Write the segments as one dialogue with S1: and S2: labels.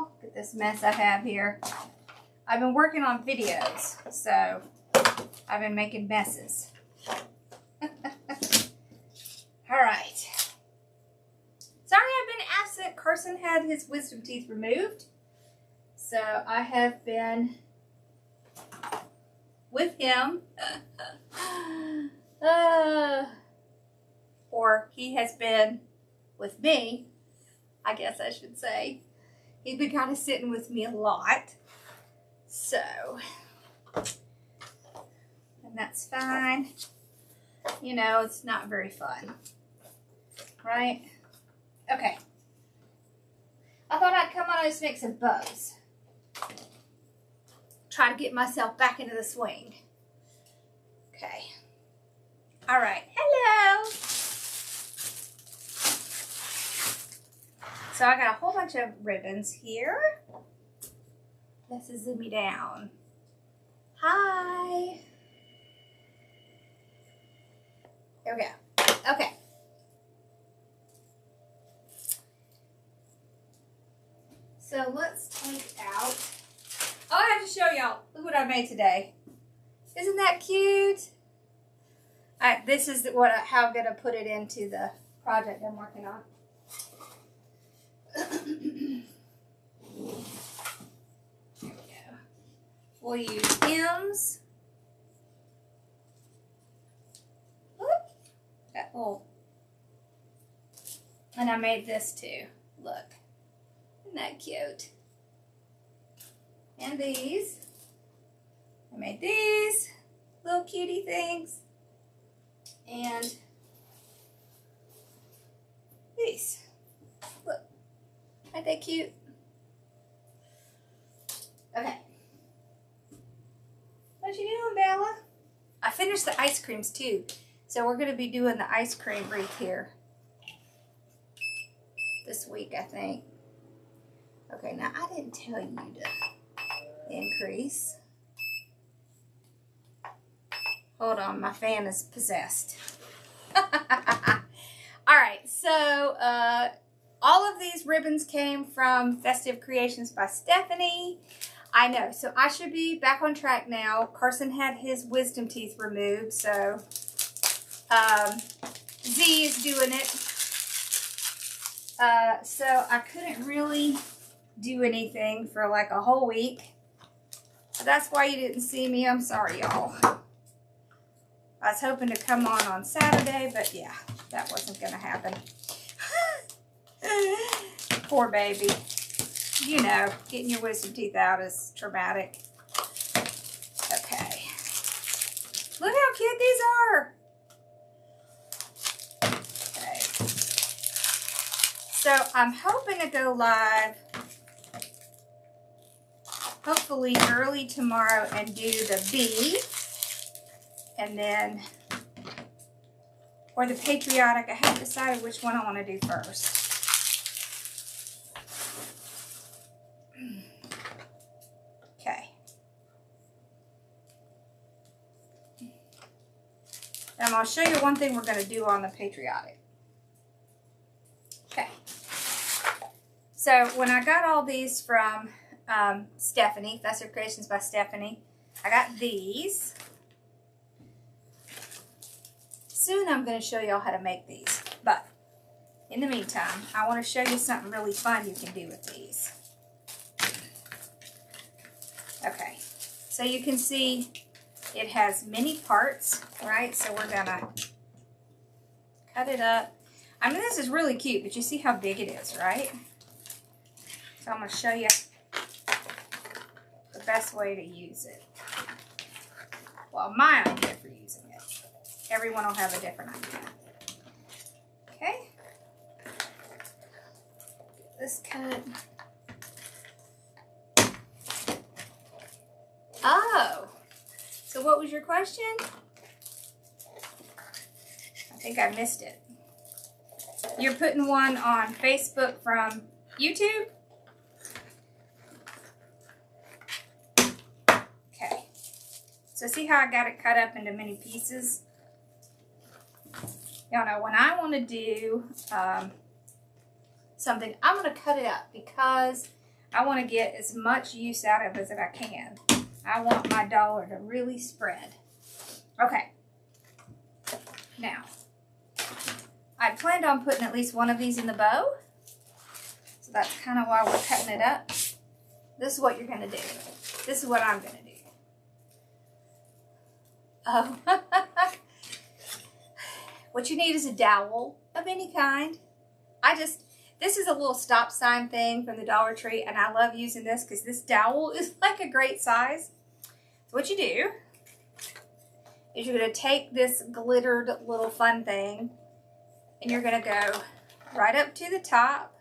S1: y'all. Look at this mess I have here. I've been working on videos, so I've been making messes. Alright. Sorry I've been absent. Carson had his wisdom teeth removed. So I have been with him. Or he has been with me, I guess I should say. He's been kind of sitting with me a lot. So, and that's fine. You know, it's not very fun. Right? Okay. I thought I'd come on and just make some bows. Try to get myself back into the swing. Okay. All right. Hello. So I got a whole bunch of ribbons here. Let's zoom me down. Hi. There we go. Okay. So let's take out. Oh, I have to show y'all. Look what I made today. Isn't that cute? This is how I'm going to put it into the project I'm working on. There we go. We'll use M's. That little. And I made this too. Look. Isn't that cute? And these. I made these little cutie things. And these. Look. Aren't they cute? Okay. What you doing, Bella? I finished the ice creams too. So we're going to be doing the ice cream wreath here this week, I think. Okay, now I didn't tell you to increase. Hold on, my fan is possessed. Alright, so all of these ribbons came from Festive Creations by Stephanie. I know, so I should be back on track now. Carson had his wisdom teeth removed, so Z is doing it. So I couldn't really do anything for like a whole week. So that's why you didn't see me. I'm sorry, y'all. I was hoping to come on Saturday, but yeah, that wasn't going to happen. Poor baby. You know, getting your wisdom teeth out is traumatic. Okay. Look how cute these are. Okay. So I'm hoping to go live hopefully early tomorrow and do the B. And then, or the Patriotic. I haven't decided which one I want to do first. Okay. And I'll show you one thing we're going to do on the Patriotic. Okay. So when I got all these from Stephanie, Festive Creations by Stephanie, I got these. Soon I'm going to show y'all how to make these. But in the meantime, I want to show you something really fun you can do with these. Okay, so you can see it has many parts, right? So we're going to cut it up. I mean, this is really cute, but you see how big it is, right? So I'm going to show you the best way to use it. Well, my idea for using it. Everyone will have a different idea. Okay. Get this cut. Oh. So what was your question? I think I missed it. You're putting one on Facebook from YouTube? Okay. So see how I got it cut up into many pieces? Y'all know when I want to do something, I'm going to cut it up because I want to get as much use out of it as I can. I want my dollar to really spread. Okay. Now, I planned on putting at least one of these in the bow. So that's kind of why we're cutting it up. This is what you're going to do. This is what I'm going to do. Oh. What you need is a dowel of any kind. This is a little stop sign thing from the Dollar Tree, and I love using this because this dowel is like a great size. So what you do is you're going to take this glittered little fun thing, and you're going to go right up to the top.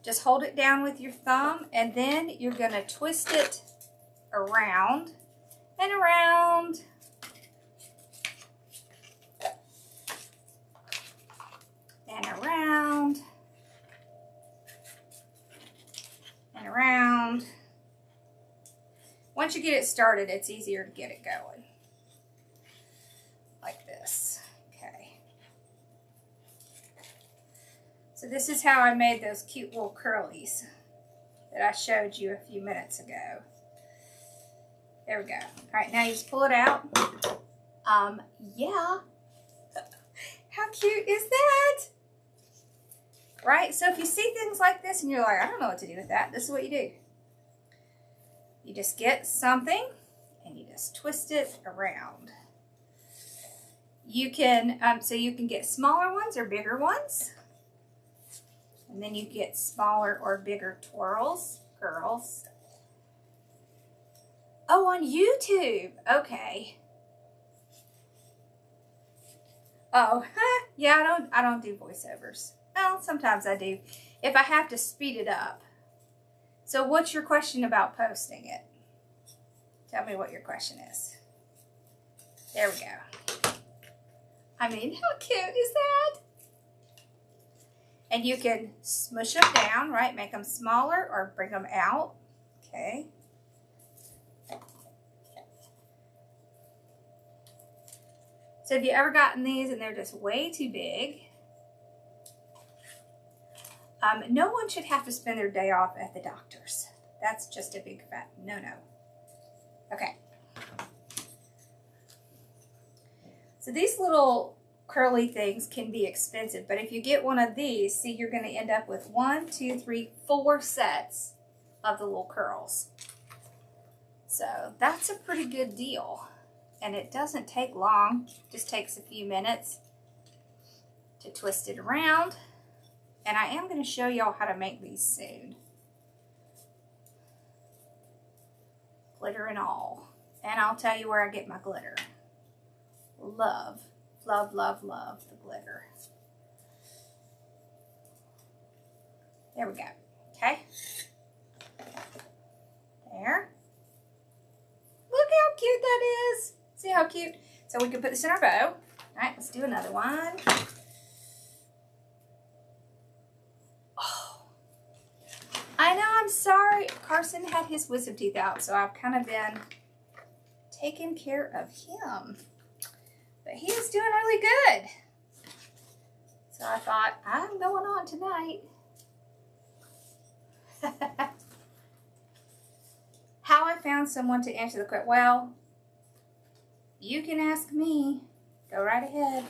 S1: Just hold it down with your thumb, and then you're going to twist it around and around. And around. And around. Once you get it started, it's easier to get it going. Like this. Okay. So this is how I made those cute little curlies that I showed you a few minutes ago. There we go. All right, now you just pull it out. Yeah. How cute is that? Right? So if you see things like this and you're like, I don't know what to do with that, this is what you do. You just get something and you just twist it around. You can, so you can get smaller ones or bigger ones. And then you get smaller or bigger twirls, curls. Oh, on YouTube. Okay. Oh, yeah, I don't do voiceovers. Well, sometimes I do, if I have to speed it up. So what's your question about posting it? Tell me what your question is. There we go. I mean, how cute is that? And you can smush them down, right? Make them smaller or bring them out. Okay. So have you ever gotten these and they're just way too big? No one should have to spend their day off at the doctor's. That's just a big fat no-no. Okay. So these little curly things can be expensive, but if you get one of these, see, you're going to end up with 1, 2, 3, 4 sets of the little curls. So that's a pretty good deal. And it doesn't take long, just takes a few minutes to twist it around. And I am going to show y'all how to make these soon. Glitter and all. And I'll tell you where I get my glitter. Love, love, love, love the glitter. There we go. Okay. There. Look how cute that is. See how cute? So we can put this in our bow. All right, let's do another one. Oh, I know, I'm sorry. Carson had his wisdom teeth out, so I've kind of been taking care of him. But he is doing really good. So I thought, I'm going on tonight. How I found someone to answer the question. Well, you can ask me. Go right ahead.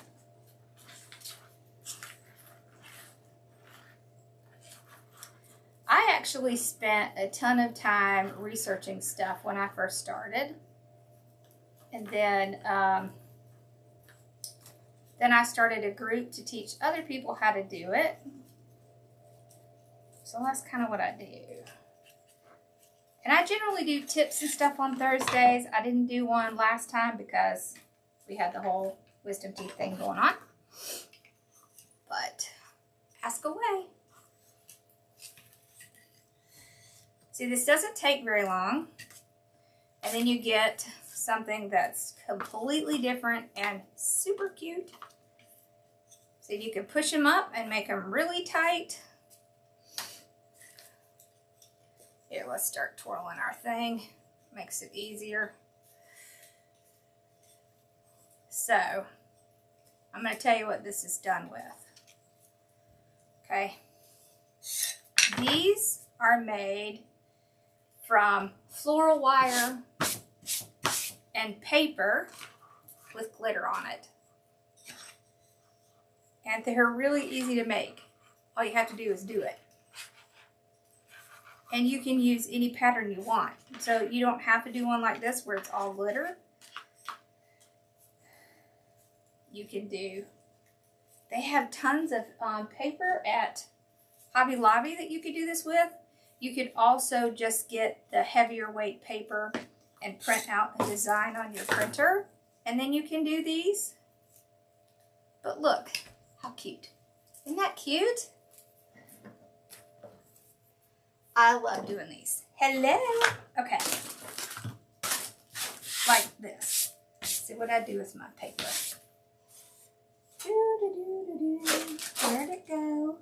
S1: I actually spent a ton of time researching stuff when I first started. And then I started a group to teach other people how to do it. So that's kind of what I do. And I generally do tips and stuff on Thursdays. I didn't do one last time because we had the whole wisdom teeth thing going on. But ask away. See, this doesn't take very long. And then you get something that's completely different and super cute. So you can push them up and make them really tight. Here, let's start twirling our thing. Makes it easier. So, I'm going to tell you what this is done with. Okay. These are made from floral wire and paper with glitter on it. And they're really easy to make. All you have to do is do it. And you can use any pattern you want. So you don't have to do one like this where it's all glitter. You can do, they have tons of paper at Hobby Lobby that you could do this with. You could also just get the heavier weight paper and print out a design on your printer. And then you can do these. But look, how cute. Isn't that cute? I love doing these. Hello. Okay. Like this. See what I do with my paper. Where'd it go?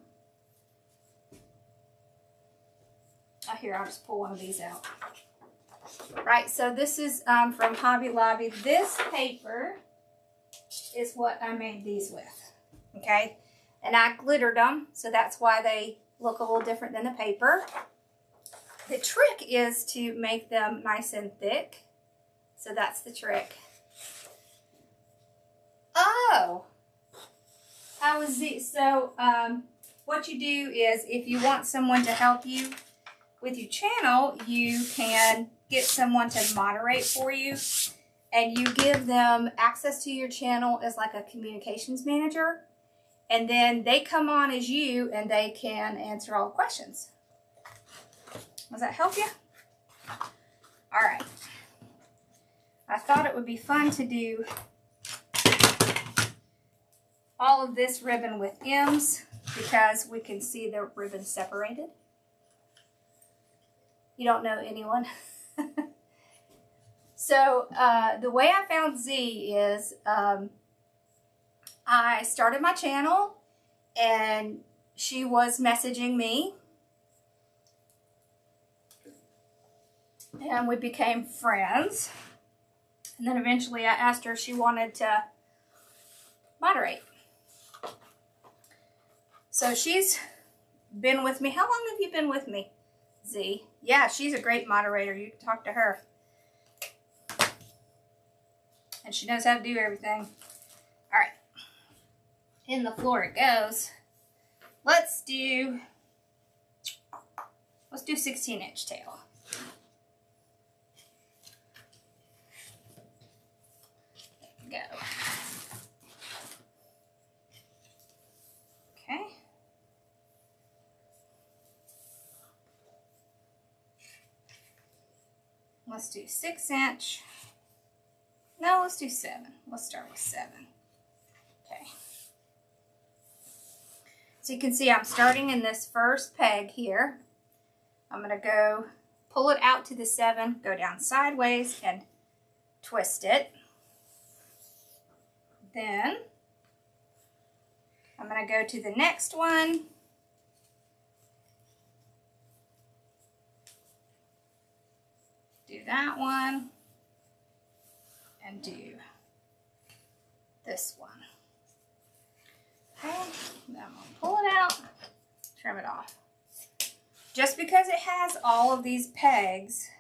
S1: Oh, here, I'll just pull one of these out. Right, so this is from Hobby Lobby. This paper is what I made these with. Okay? And I glittered them, so that's why they look a little different than the paper. The trick is to make them nice and thick. So that's the trick. Oh! What you do is if you want someone to help you with your channel, you can get someone to moderate for you. And you give them access to your channel as like a communications manager. And then they come on as you and they can answer all the questions. Does that help you? All right. I thought it would be fun to do all of this ribbon with M's because we can see the ribbon separated. You don't know anyone. So the way I found Z is I started my channel and she was messaging me. And we became friends. And then eventually I asked her if she wanted to moderate. So she's been with me. How long have you been with me, Z? Yeah, she's a great moderator. You can talk to her. And she knows how to do everything. All right. In the floor it goes. Let's do 16-inch tail. Go. Okay. Let's do 6-inch. No, let's do 7. Let's start with 7. Okay. So you can see I'm starting in this first peg here. I'm going to go pull it out to the 7, go down sideways and twist it. Then I'm going to go to the next one. Do that one. And do this one. Okay, then I'm going to pull it out, trim it off. Just because it has all of these pegs,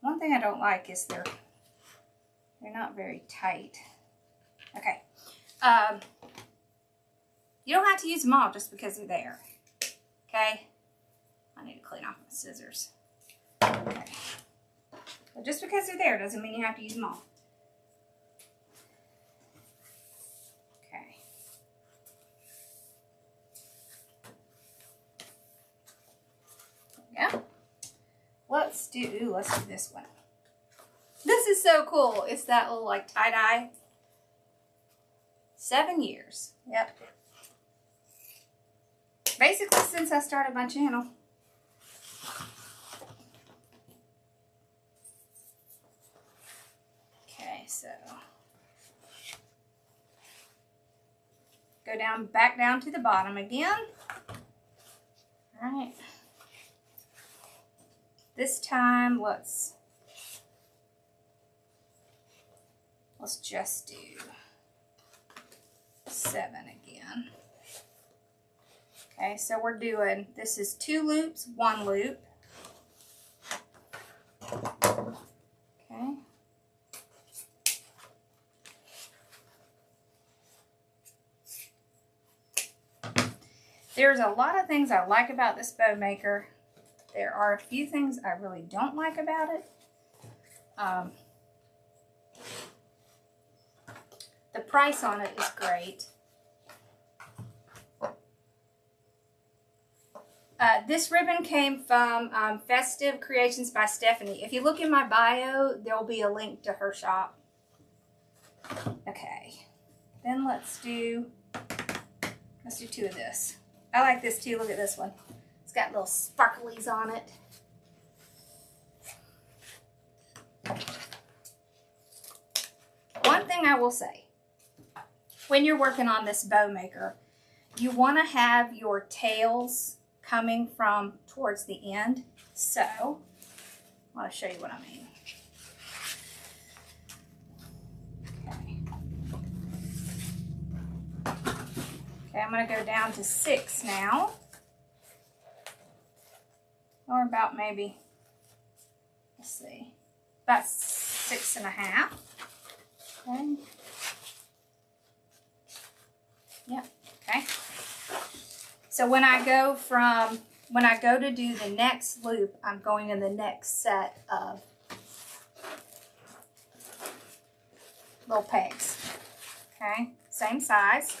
S1: one thing I don't like is they're not very tight. Okay. You don't have to use them all just because they're there. Okay? I need to clean off my scissors. Okay. But just because they're there doesn't mean you have to use them all. Okay. There we go. Let's do this one. This is so cool. It's that little like tie-dye. 7 years. Yep. Basically since I started my channel. Okay, so go down, back down to the bottom again. All right. This time, let's just do 7 again. Okay, so we're doing, this is 2 loops, 1 loop. Okay. There's a lot of things I like about this bow maker. There are a few things I really don't like about it. The price on it is great. This ribbon came from Festive Creations by Stephanie. If you look in my bio, there'll be a link to her shop. Okay, then let's do 2 of this. I like this too. Look at this one. It's got little sparklies on it. One thing I will say, when you're working on this bow maker, you want to have your tails coming from towards the end. So, I want to show you what I mean. Okay, I'm going to go down to 6 now. Or about maybe, let's see, about 6.5. Okay. Yep, okay. So when I go to do the next loop, I'm going in the next set of little pegs. Okay, same size.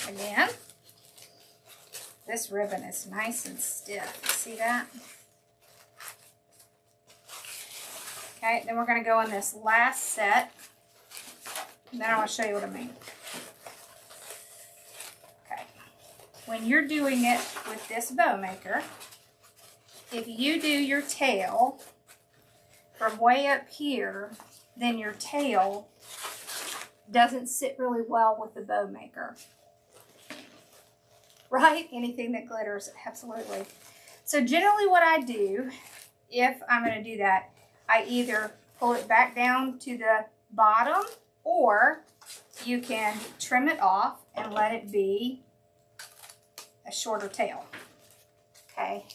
S1: Again, this ribbon is nice and stiff. See that? Okay, then we're going to go in this last set. And then I want to show you what I mean. Okay. When you're doing it with this bow maker, if you do your tail from way up here, then your tail doesn't sit really well with the bow maker. Right? Anything that glitters, absolutely. So generally what I do, if I'm going to do that, I either pull it back down to the bottom, or you can trim it off and let it be a shorter tail. Okay.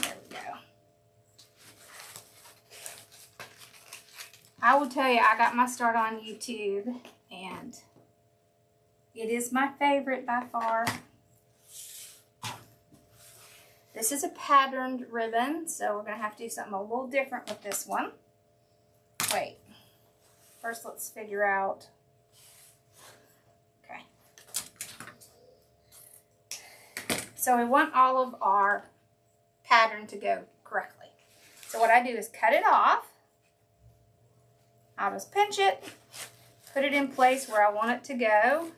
S1: There we go. I will tell you, I got my start on YouTube, and it is my favorite by far. This is a patterned ribbon, so we're going to have to do something a little different with this one. Wait. First, let's figure out. Okay. So we want all of our pattern to go correctly. So what I do is cut it off. I'll just pinch it, put it in place where I want it to go.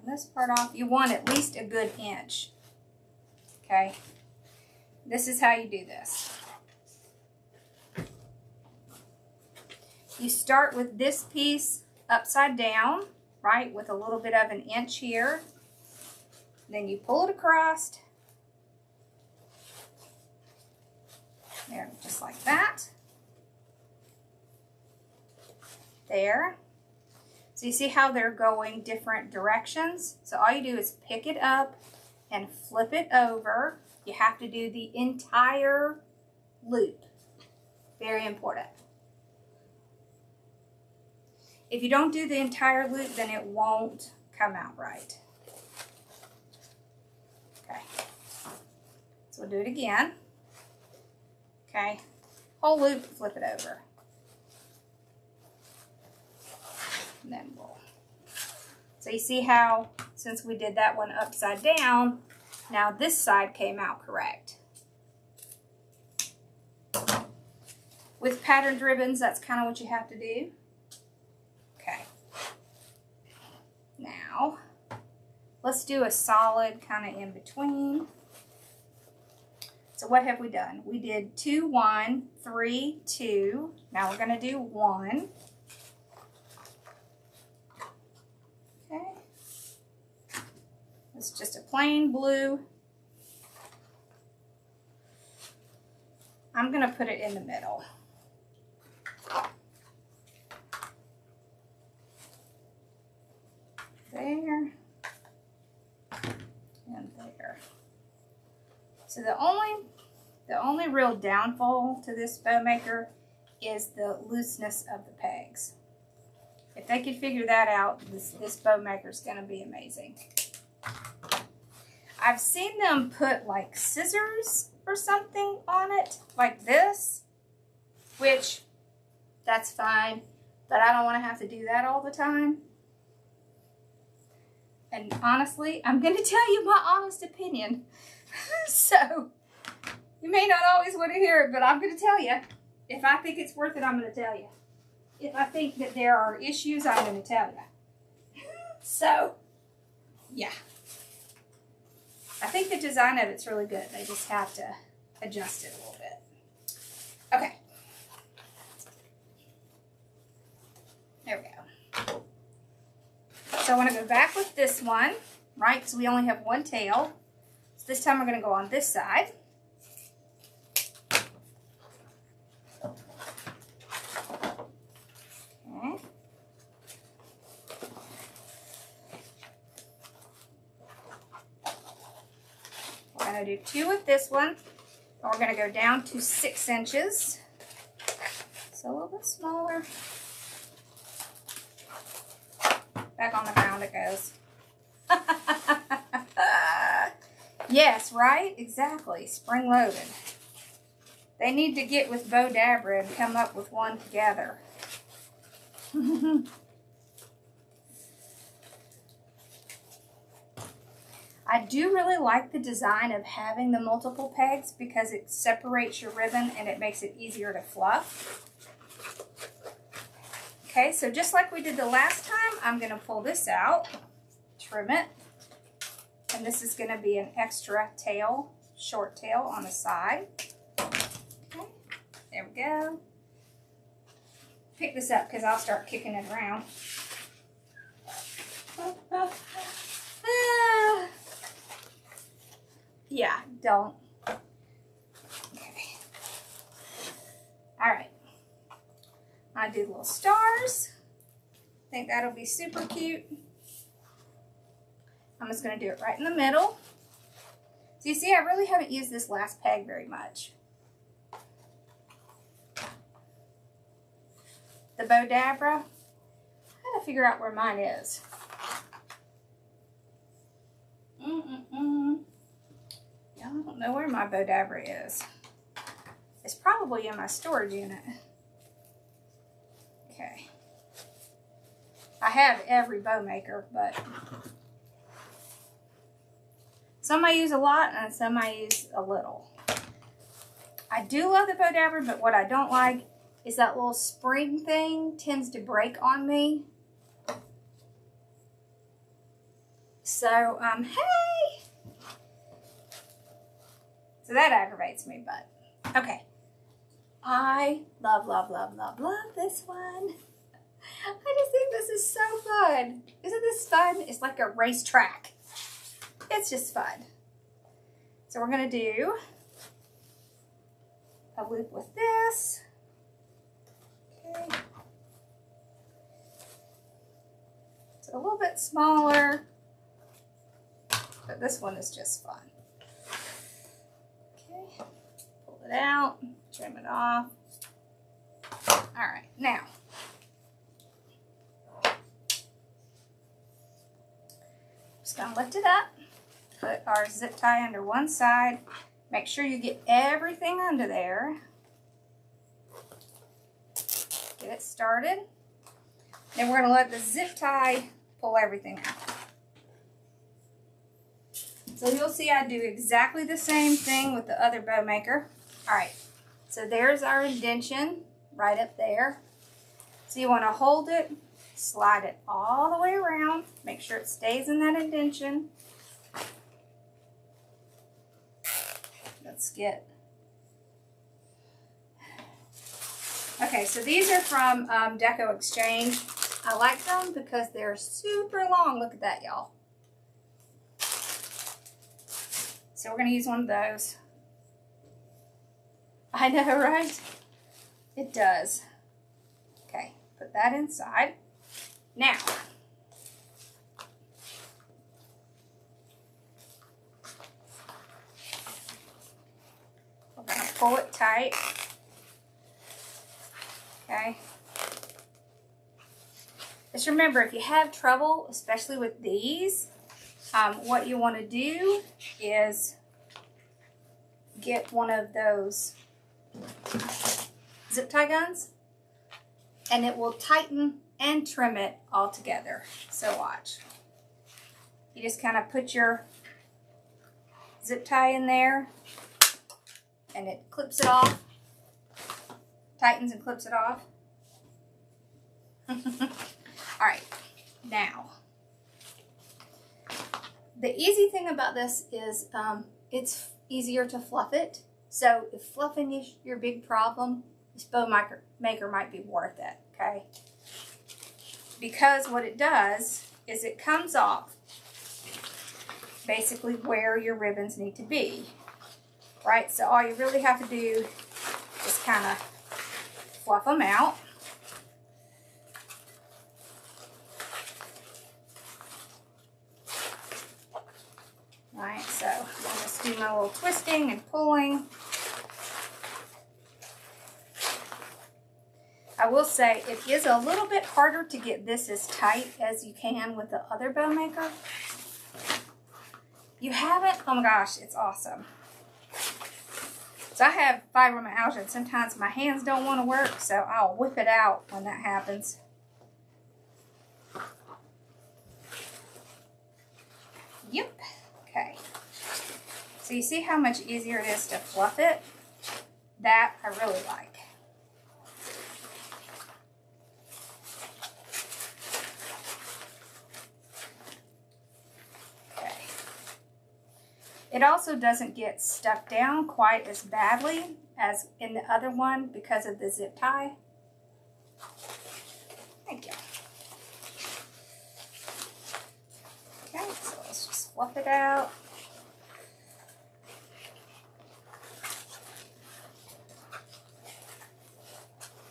S1: This part off. You want at least a good inch. Okay. This is how you do this. You start with this piece upside down, right, with a little bit of an inch here. Then you pull it across. There, just like that. There. So you see how they're going different directions? So all you do is pick it up and flip it over. You have to do the entire loop. Very important. If you don't do the entire loop, then it won't come out right. Okay. So we'll do it again. Okay. Whole loop, flip it over. And then we'll. So you see how, since we did that one upside down, now this side came out correct. With patterned ribbons, that's kind of what you have to do. Okay. Now, let's do a solid kind of in between. So what have we done? We did 2, 1, 3, 2. Now we're going to do 1. Okay. It's just a plain blue. I'm going to put it in the middle. There. And there. So the only real downfall to this bow maker is the looseness of the pegs. If they could figure that out, this bow maker is going to be amazing. I've seen them put like scissors or something on it, like this, which that's fine, but I don't want to have to do that all the time. And honestly, I'm going to tell you my honest opinion. So, you may not always want to hear it, but I'm going to tell you. If I think it's worth it, I'm going to tell you. If I think that there are issues, I'm going to tell you. So, yeah. I think the design of it's really good. They just have to adjust it a little bit. Okay. There we go. So I want to go back with this one, right? So we only have one tail. So this time we're going to go on this side. Okay. We're going to do 2 with this one. And we're going to go down to 6 inches. So a little bit smaller. Back on the ground it goes. Yes, right? Exactly. Spring loaded. They need to get with Bo Dabra and come up with one together. I do really like the design of having the multiple pegs because it separates your ribbon and it makes it easier to fluff. Okay, so just like we did the last time, I'm going to pull this out, trim it, and this is going to be an extra tail, short tail on the side. Okay, there we go. Pick this up because I'll start kicking it around. Yeah, don't. Okay. All right. I do little stars. I think that'll be super cute. I'm just going to do it right in the middle. So you see, I really haven't used this last peg very much. The Bo Dabra, I gotta figure out where mine is. Yeah, I don't know where my Bo Dabra is. It's probably in my storage unit. Okay. I have every bow maker, but some I use a lot and some I use a little. I do love the Bo Dabra, but what I don't like is that little spring thing tends to break on me. So, hey! So that aggravates me, but okay. I love, love, love, love, love this one. I just think this is so fun. Isn't this fun? It's like a racetrack. It's just fun. So we're going to do a loop with this. Okay. It's a little bit smaller, but this one is just fun. Okay, pull it out, trim it off. All right, now, just gonna lift it up, put our zip tie under one side, make sure you get everything under there. Get it started. Then we're going to let the zip tie pull everything out. So you'll see I do exactly the same thing with the other bow maker. Alright, so there's our indention right up there. So you want to hold it, slide it all the way around, make sure it stays in that indention. Let's get... Okay, so these are from Deco Exchange. I like them because they're super long. Look at that, y'all. So we're going to use one of those. I know, right? It does. Okay, put that inside. Now, we're going to pull it tight. Okay. Just remember, if you have trouble, especially with these, what you want to do is get one of those zip tie guns, and it will tighten and trim it all together. So watch. You just kind of put your zip tie in there, and it clips it off, tightens and clips it off. All right, now, the easy thing about this is it's easier to fluff it. So if fluffing is your big problem, this bow maker might be worth it, okay? Because what it does is it comes off basically where your ribbons need to be, right? So all you really have to do is kind of fluff them out. Right, so I'll just do my little twisting and pulling. I will say it is a little bit harder to get this as tight as you can with the other bow maker. You haven't? Oh my gosh, it's awesome. So I have fibromyalgia and sometimes my hands don't want to work, so I'll whip it out when that happens. Yep. Okay. So you see how much easier it is to fluff it? That I really like. Okay. It also doesn't get stuck down quite as badly as in the other one because of the zip tie. Thank you. Okay, so let's just fluff it out.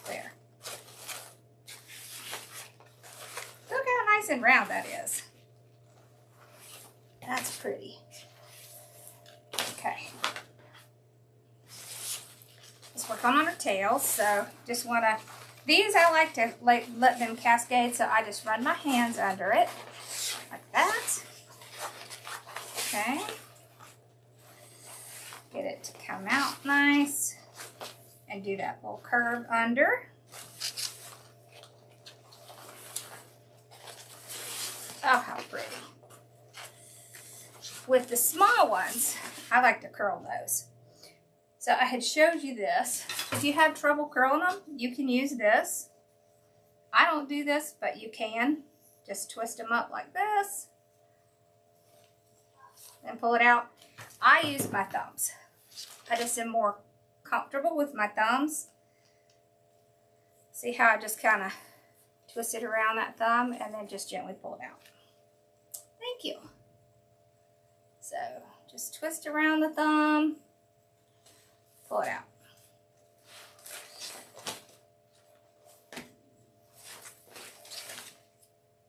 S1: There. Look how nice and round that is. That's pretty. Okay. Let's work on our tails. So just want to, these I like to let them cascade, so I just run my hands under it like that. Okay. Get it to come out nice and do that little curve under. Oh, how pretty. With the small ones, I like to curl those. So I had showed you this. If you have trouble curling them, you can use this. I don't do this, but you can. Just twist them up like this and pull it out. I use my thumbs. I just am more comfortable with my thumbs. See how I just kind of twist it around that thumb and then just gently pull it out. Thank you. So just twist around the thumb, pull it out.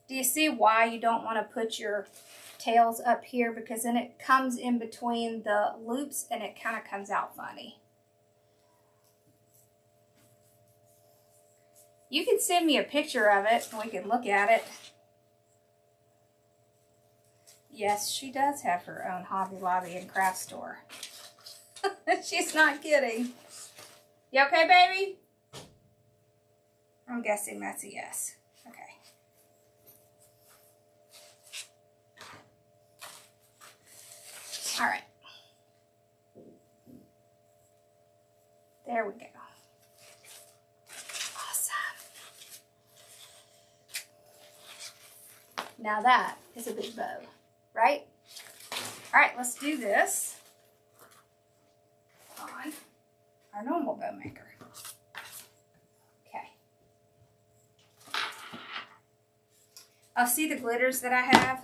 S1: Do you see why you don't want to put your tails up here? Because then it comes in between the loops and it kind of comes out funny. You can send me a picture of it and we can look at it. Yes, she does have her own Hobby Lobby and craft store. She's not kidding. You okay, baby? I'm guessing that's a yes. Okay. All right. There we go. Awesome. Now that is a big bow, right? All right, let's do this on our normal bow maker. Okay. I'll see the glitters that I have.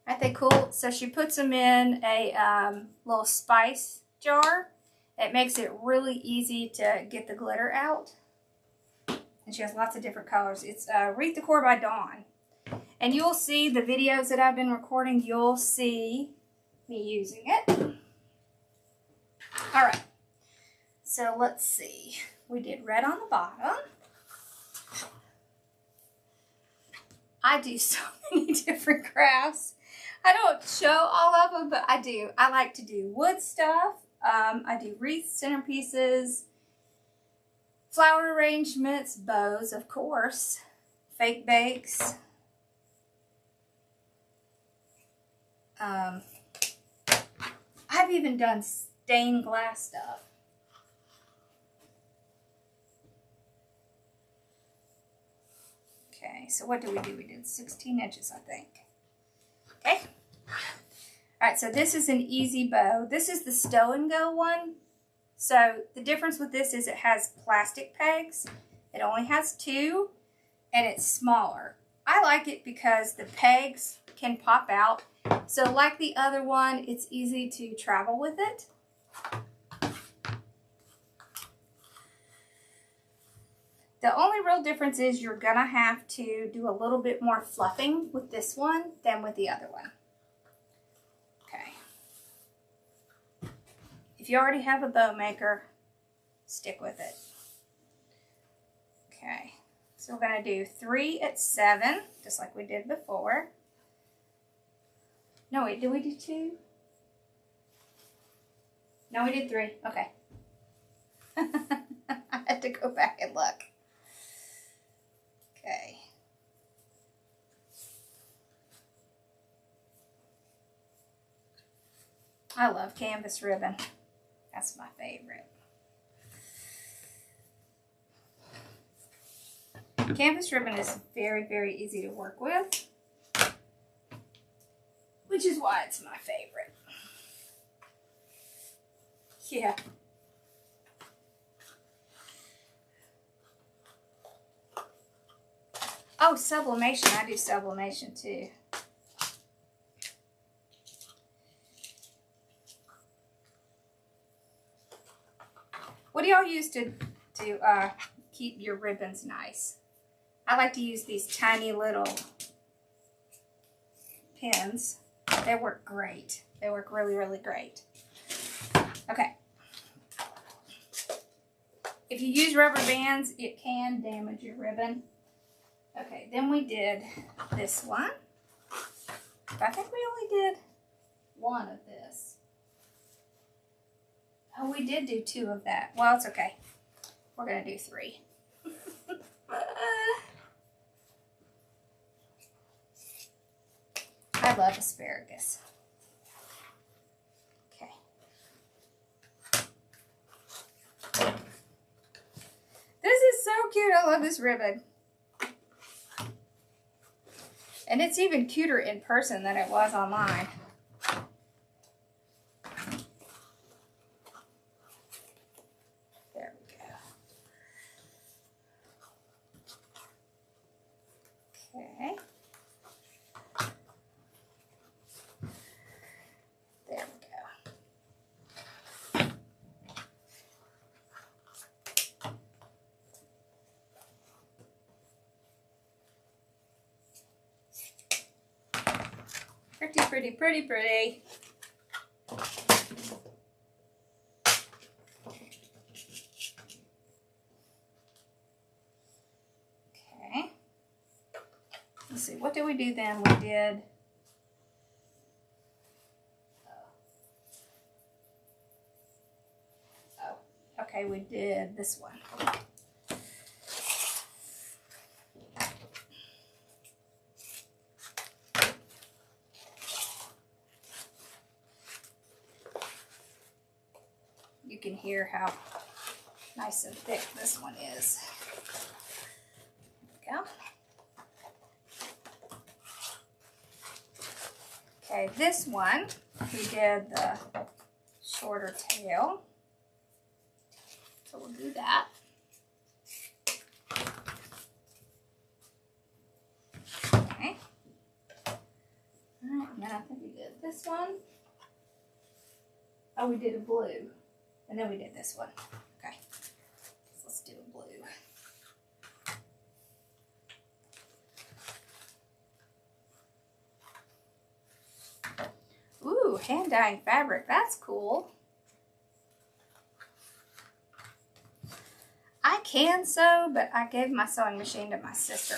S1: I think they cool? So she puts them in a little spice jar. It makes it really easy to get the glitter out. And she has lots of different colors. It's Wreath Decor by Dawn. And you'll see the videos that I've been recording, you'll see me using it. All right. So let's see. We did red on the bottom. I do so many different crafts. I don't show all of them, but I do. I like to do wood stuff. I do wreath centerpieces, flower arrangements, bows, of course, fake bakes. I've even done stained glass stuff. Okay, so what did we do? We did 16 inches, I think. Okay. All right, so this is an E-Z bow. This is the Stow and Go one. So the difference with this is it has plastic pegs. It only has 2, and it's smaller. I like it because the pegs can pop out. So like the other one, it's easy to travel with it. The only real difference is you're gonna have to do a little bit more fluffing with this one than with the other one. Okay. If you already have a bow maker, stick with it. Okay, so we're gonna do 3 at 7, just like we did before. No, wait, did we do 2? No, we did 3. Okay. I had to go back and look. Okay. I love canvas ribbon. That's my favorite. Canvas ribbon is very, very easy to work with, which is why it's my favorite. Yeah. Oh, sublimation. I do sublimation too. What do y'all use to keep your ribbons nice? I like to use these tiny little pins. They work great. They work really, really great. Okay. If you use rubber bands, it can damage your ribbon. Okay, then we did this one. I think we only did 1 of this. Oh, we did do 2 of that. Well, it's okay. We're going to do 3. I love asparagus. Okay. This is so cute. I love this ribbon. And it's even cuter in person than it was online. There we go. Okay. There we go. Pretty, pretty, pretty, pretty. Okay. Let's see, what did we do then? We did... Oh, okay, we did this one. You can hear how nice and thick this one is. There we go. Okay, this one, we did the shorter tail. So we'll do that. Okay. All right, minute. I think we did this one. Oh, we did a blue. And then we did this one. Okay. So let's do a blue. Ooh, hand dyeing fabric. That's cool. I can sew, but I gave my sewing machine to my sister.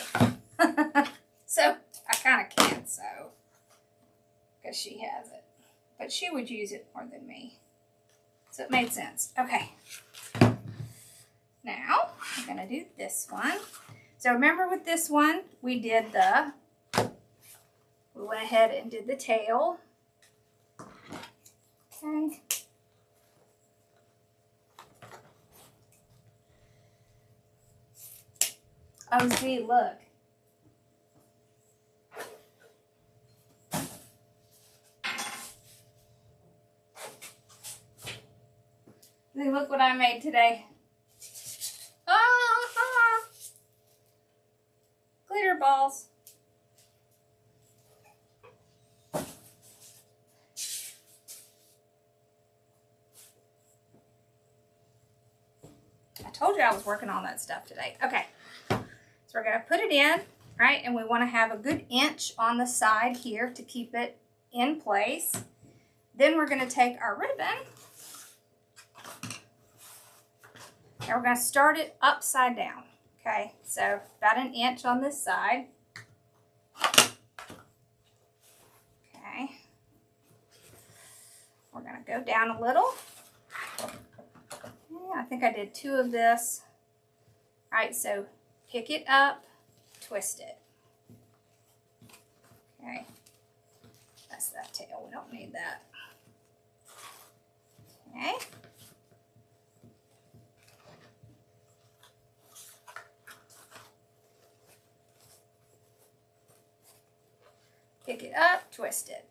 S1: So I kind of can't sew because she has it. But she would use it more than me. So it made sense. Okay. Now, I'm going to do this one. So remember with this one, we went ahead and did the tail. Okay. Oh, see, look. See, look what I made today. Ah! Glitter balls. I told you I was working on that stuff today. Okay. So we're going to put it in, right? And we want to have a good inch on the side here to keep it in place. Then we're going to take our ribbon. And we're going to start it upside down. Okay, so about an inch on this side. Okay. We're going to go down a little. Yeah, I think I did 2 of this. All right, so pick it up, twist it. Okay, that's that tail. We don't need that. Okay. Pick it up, twist it.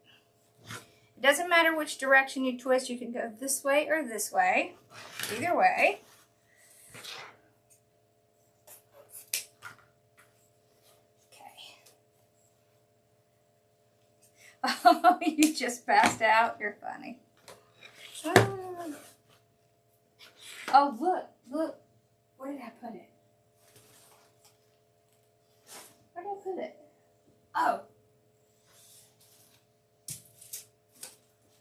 S1: It doesn't matter which direction you twist. You can go this way or this way. Either way. Oh, you just passed out. You're funny. Oh, look. Where did I put it? Where did I put it? Oh.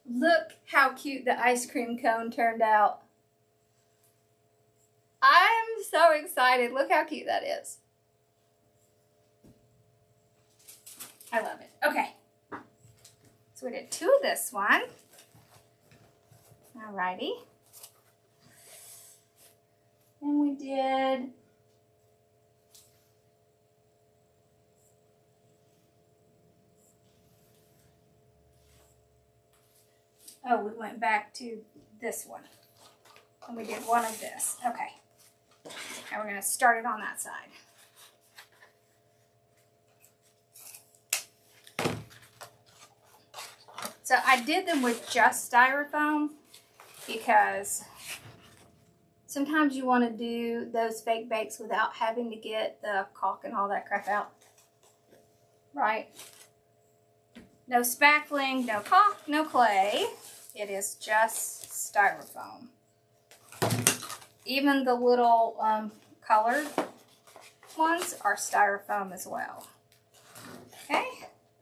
S1: Look how cute the ice cream cone turned out. I'm so excited. Look how cute that is. I love it. Okay. So we did 2 of this one. Alrighty. And we did we went back to this one. And we did 1 of this. Okay. And we're going to start it on that side. So I did them with just styrofoam because sometimes you want to do those fake bakes without having to get the caulk and all that crap out. Right? No spackling, no caulk, no clay. It is just styrofoam. Even the little colored ones are styrofoam as well. Okay?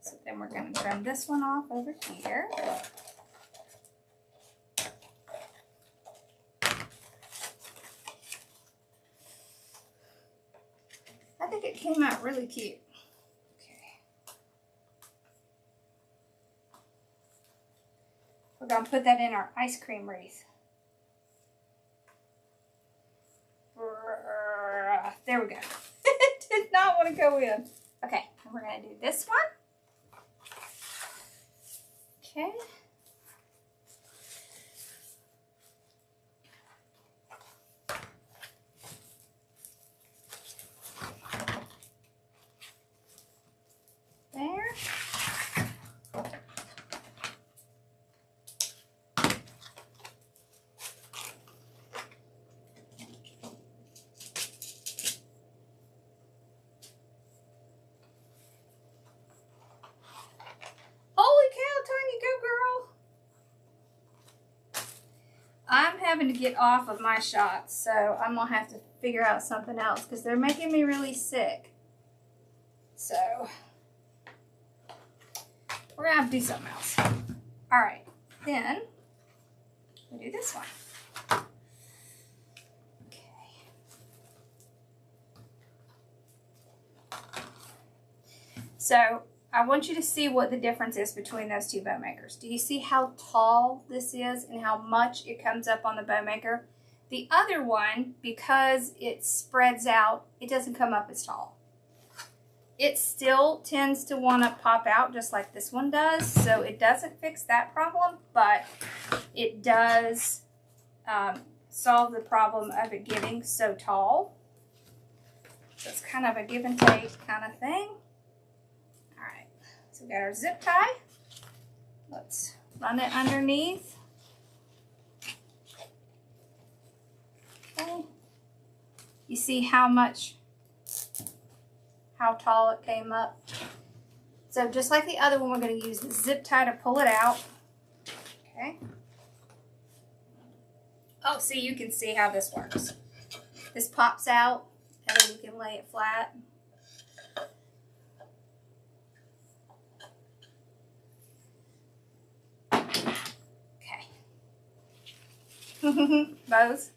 S1: So then we're going to trim this one off over here. I think it came out really cute. Okay. We're going to put that in our ice cream wreath. There we go. It did not want to go in. Okay, and we're going to do this one. Okay. There. having to get off of my shots, so I'm gonna have to figure out something else because they're making me really sick. So we're gonna have to do something else. All right, then we'll do this one. So I want you to see what the difference is between those two bow makers. Do you see how tall this is and how much it comes up on the bow maker? The other one, because it spreads out, it doesn't come up as tall. It still tends to want to pop out just like this one does, so it doesn't fix that problem, but it does solve the problem of it getting so tall. So it's kind of a give and take kind of thing. So we got our zip tie. Let's run it underneath. Okay. You see how tall it came up. So just like the other one, we're going to use the zip tie to pull it out. Okay. Oh, see, you can see how this works. This pops out, and then you can lay it flat. Bows.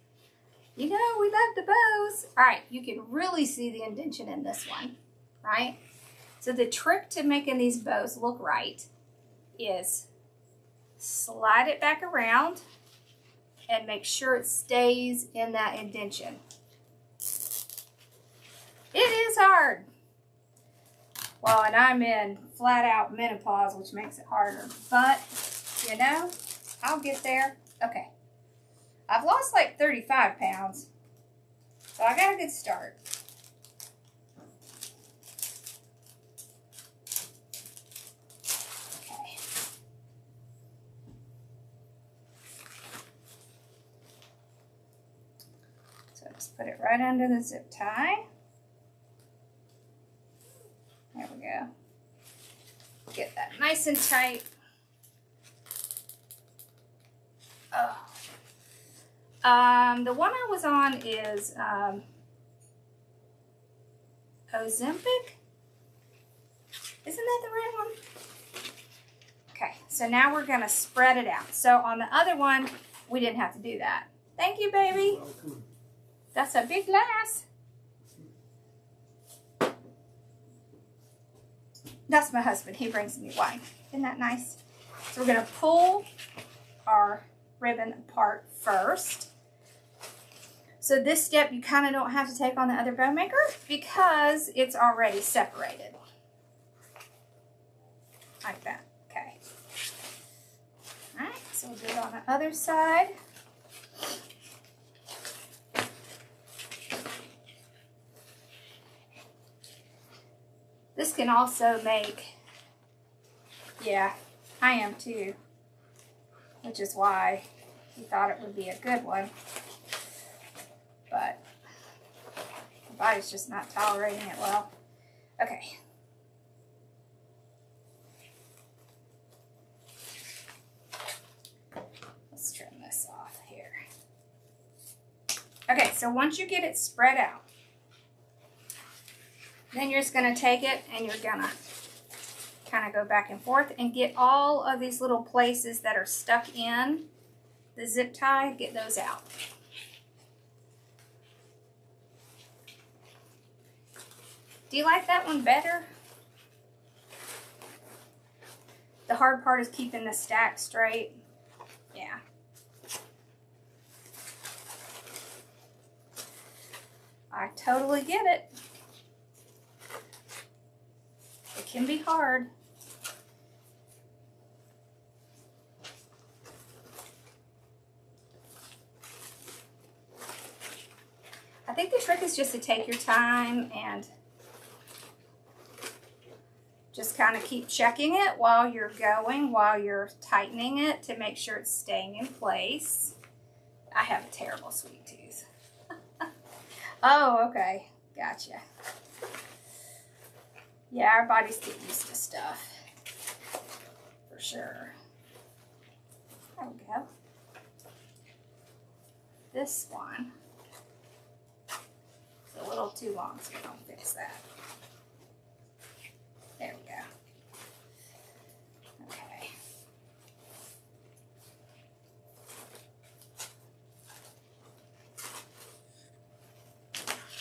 S1: You know, we love the bows. All right, you can really see the indentation in this one, right? So the trick to making these bows look right is slide it back around and make sure it stays in that indentation. It is hard. Well, and I'm in flat out menopause, which makes it harder. But, you know, I'll get there. Okay. I've lost like 35 pounds, so I got a good start. Okay. So just put it right under the zip tie. There we go. Get that nice and tight. Oh. The one I was on is Ozempic. Isn't that the right one? Okay, so now we're going to spread it out. So on the other one, we didn't have to do that. Thank you, baby. That's a big glass. That's my husband. He brings me wine. Isn't that nice? So we're going to pull our ribbon apart first. So this step you kind of don't have to take on the other bow maker because it's already separated. Like that. Okay. Alright, so we'll do it on the other side. This can also make, yeah, I am too, which is why he thought it would be a good one. But the body's just not tolerating it well. Okay. Let's trim this off here. Okay, so once you get it spread out, then you're just going to take it and you're going to kind of go back and forth and get all of these little places that are stuck in the zip tie, get those out. Do you like that one better? The hard part is keeping the stack straight. Yeah. I totally get it. It can be hard. I think the trick is just to take your time and just kind of keep checking it while you're going, while you're tightening it to make sure it's staying in place. I have a terrible sweet tooth. Oh, okay. Gotcha. Yeah, our bodies get used to stuff. For sure. There we go. this one is a little too long, so we're going to fix that. There we go. Okay.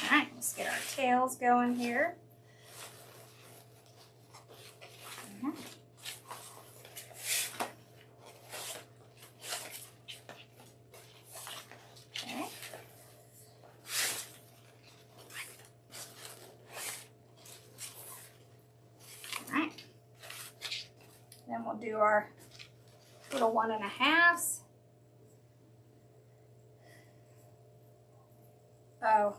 S1: All right, let's get our tails going here. Then we'll do our little 1.5s. Oh.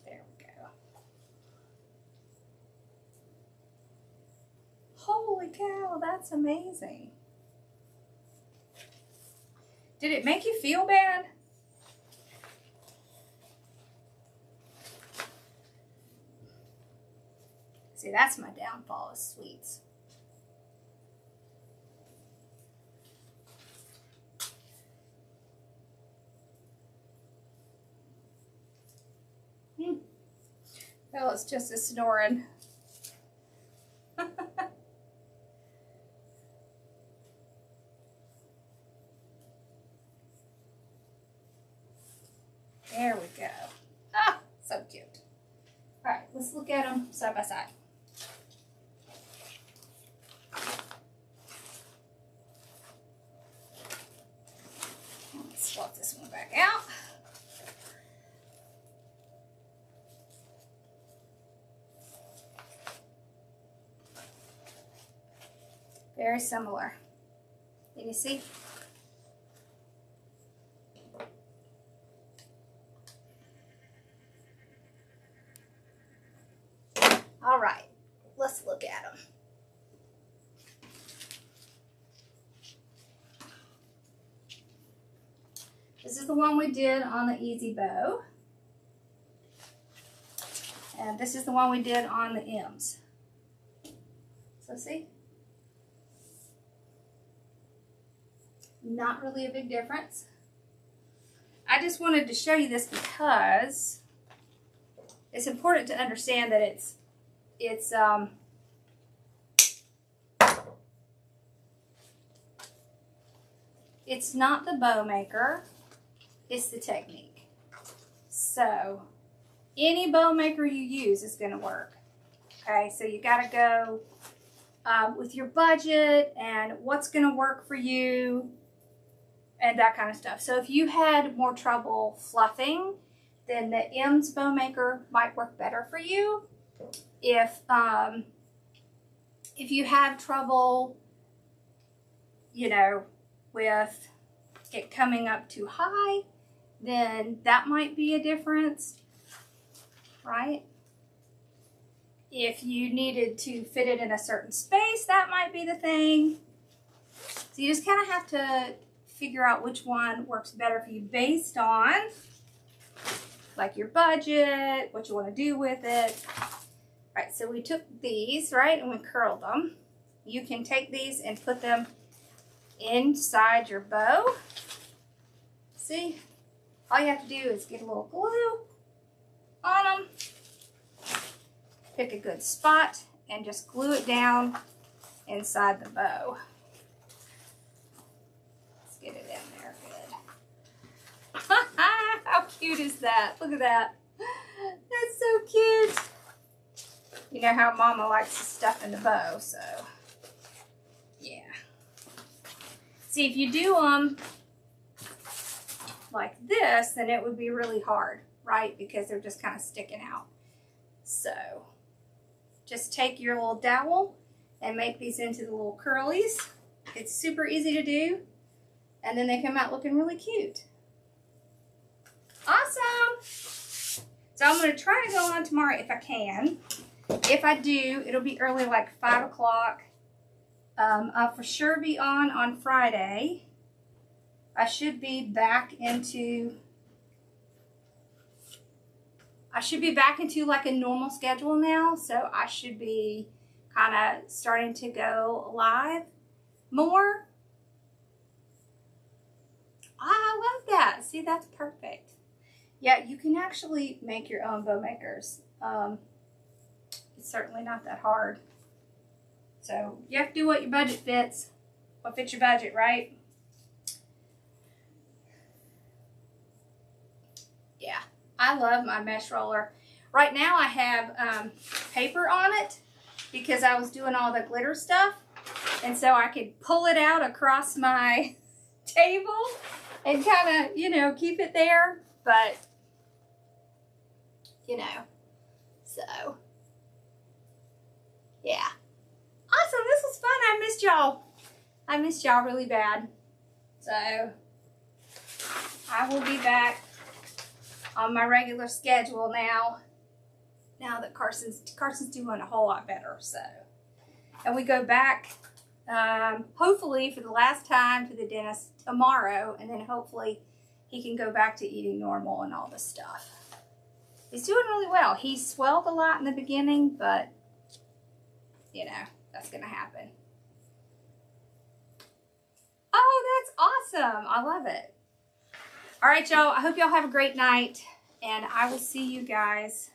S1: There we go. Holy cow, that's amazing. Did it make you feel bad? See, that's my downfall of sweets. Well, it's just a snoring. There we go. Ah, so cute. All right, let's look at them side by side. Let's swap this one back out. Very similar. Can you see? All right, let's look at them. This is the one we did on the E-Z bow. And this is the one we did on the M's. So see? Not really a big difference. I just wanted to show you this because it's important to understand that it's not the bow maker, it's the technique. So any bow maker you use is going to work. Okay, so you got to go with your budget and what's going to work for you and that kind of stuff. So if you had more trouble fluffing, then the M's bow maker might work better for you. If you have trouble, you know, with it coming up too high, then that might be a difference, right? If you needed to fit it in a certain space, that might be the thing. So you just kind of have to figure out which one works better for you based on like your budget, what you want to do with it. All right, so we took these, right, and we curled them. You can take these and put them inside your bow. See? All you have to do is get a little glue on them. Pick a good spot and just glue it down inside the bow. Let's get it in there good. How cute is that? Look at that. That's so cute. You know how Mama likes to stuff in the bow, so yeah. See, if you do them like this, then it would be really hard, right? Because they're just kind of sticking out. So just take your little dowel and make these into the little curlies. It's super easy to do. And then they come out looking really cute. Awesome. So I'm going to try to go on tomorrow if I can. If I do, it'll be early, like 5 o'clock. I'll for sure be on Friday. I should be back into I should be back into like a normal schedule now, so I should be kind of starting to go live more. I love that. See, that's perfect. Yeah, you can actually make your own bow makers. It's certainly not that hard. So you have to do what your budget fits. What fits your budget, right? Yeah, I love my mesh roller. Right now I have paper on it because I was doing all the glitter stuff. And so I could pull it out across my table and kind of, you know, keep it there. But, you know, so, yeah. Awesome, this was fun. I missed y'all. I missed y'all really bad. So, I will be back on my regular schedule now. Now that Carson's doing a whole lot better, so. And we go back, hopefully for the last time to the dentist tomorrow, and then hopefully he can go back to eating normal and all this stuff. He's doing really well. He swelled a lot in the beginning, but, you know, that's going to happen. Oh, that's awesome. I love it. All right, y'all. I hope y'all have a great night, and I will see you guys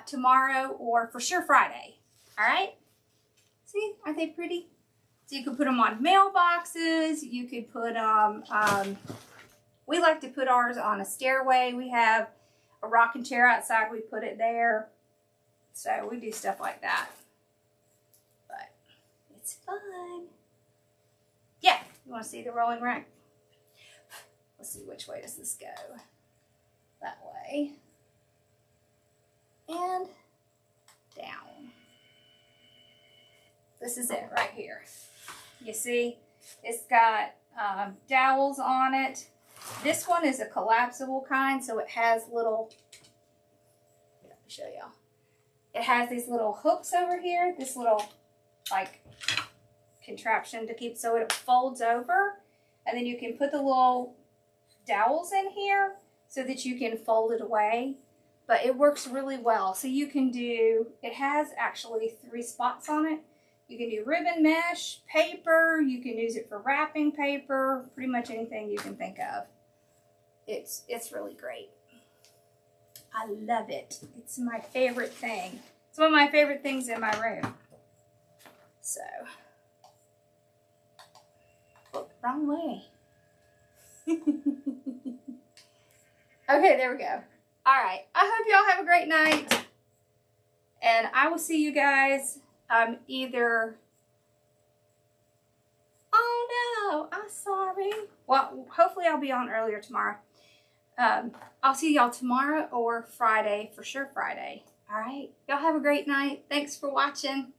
S1: tomorrow or for sure Friday. All right? See, aren't they pretty? So you can put them on mailboxes. You could put them, we like to put ours on a stairway. We have a rocking chair outside. We put it there. So we do stuff like that. But it's fun. Yeah, you want to see the rolling rack? Let's see, which way does this go? That way. And down. This is it right here. You see, it's got dowels on it. This one is a collapsible kind, so it has little, let me show y'all. It has these little hooks over here, this little like contraption to keep, so it folds over, and then you can put the little dowels in here so that you can fold it away. But it works really well. So you can do, it has actually 3 spots on it. You can do ribbon mesh, paper, you can use it for wrapping paper, pretty much anything you can think of. It's really great. I love it. It's my favorite thing. It's one of my favorite things in my room. So, oh, wrong way. Okay, there we go. All right, I hope y'all have a great night, and I will see you guys either, oh no, I'm sorry. Well, hopefully I'll be on earlier tomorrow. I'll see y'all tomorrow or Friday, for sure Friday. All right, y'all have a great night. Thanks for watching.